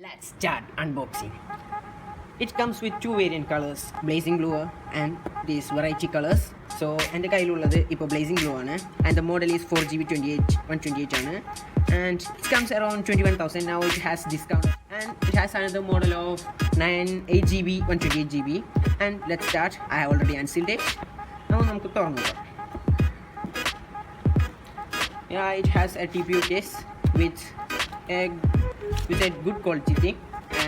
Let's start unboxing. It comes with two variant colors, blazing blue and these variety colors. So എൻ്റെ കയ്യിലുള്ളത് ഇപ്പോൾ blazing blue ആണ്, and the model is 4GB 128 ആണ്, and it comes around 21,000. Now it has discount and it has another model of 8GB 128GB. And let's start. I have already unsealed it. Now നമുക്ക് തുറന്നു നോക്കാം. Yeah, it has a TPU case with a good quality thing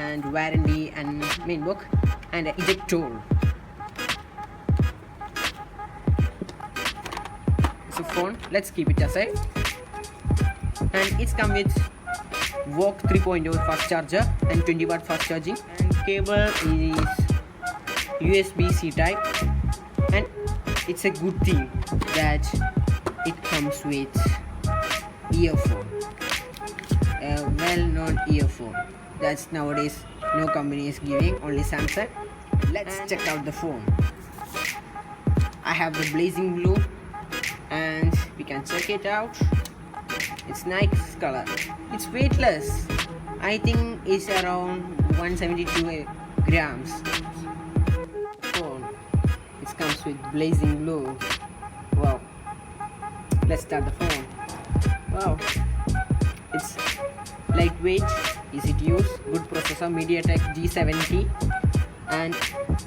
and warranty and main book and an eject tool. It's a phone. Let's keep it aside. And it's come with VOOC 3.0 fast charger and 20-watt fast charging, and cable is USB-C type. And it's a good thing that it comes with earphone, a well-known earphone that's nowadays no company is giving, only Samsung. Let's check out the phone. I have the blazing blue and we can check it out. It's nice color. It's weightless. I think it's around 172 grams. Phone. It comes with blazing blue. Wow. Let's start the phone. Wow. It's lightweight, easy to use, good processor, MediaTek G70. And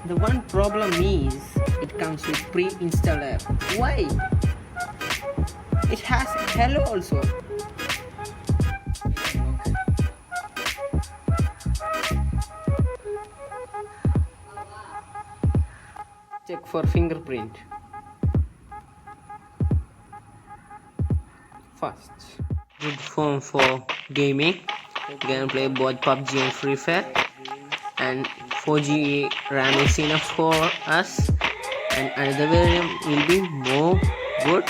the one problem is it comes with pre-installed app. Why? It has hello also. Check for fingerprint. First, good phone for gaming. You can play both PUBG and Free Fire, and 4G RAM is enough for us, and another variant will be more good.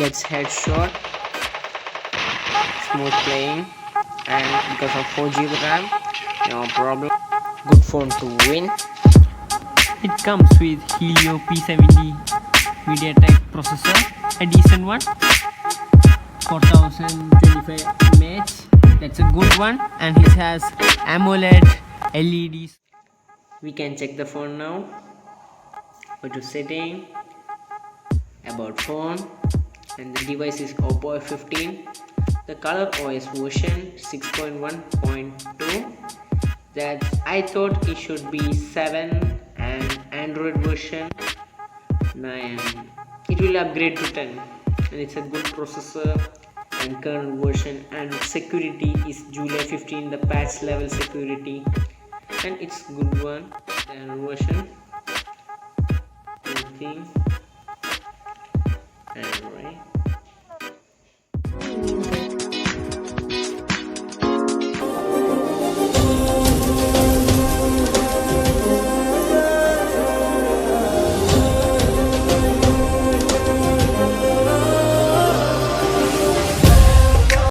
Gets headshot, smooth playing, and because of 4GB RAM, no problem. Good phone to win. It comes with Helio P70 MediaTek processor, a decent one, 4025 mAh. That's a good one, and it has AMOLED LEDs. We can check the phone now. Go to setting, about phone, and the device is Oppo F15. The color OS version 6.1.2. That I thought it should be 7, and Android version 9. It will upgrade to 10, and it's a good processor and current version. And security is July 15, the patch level security, and it's good one. The version 15 and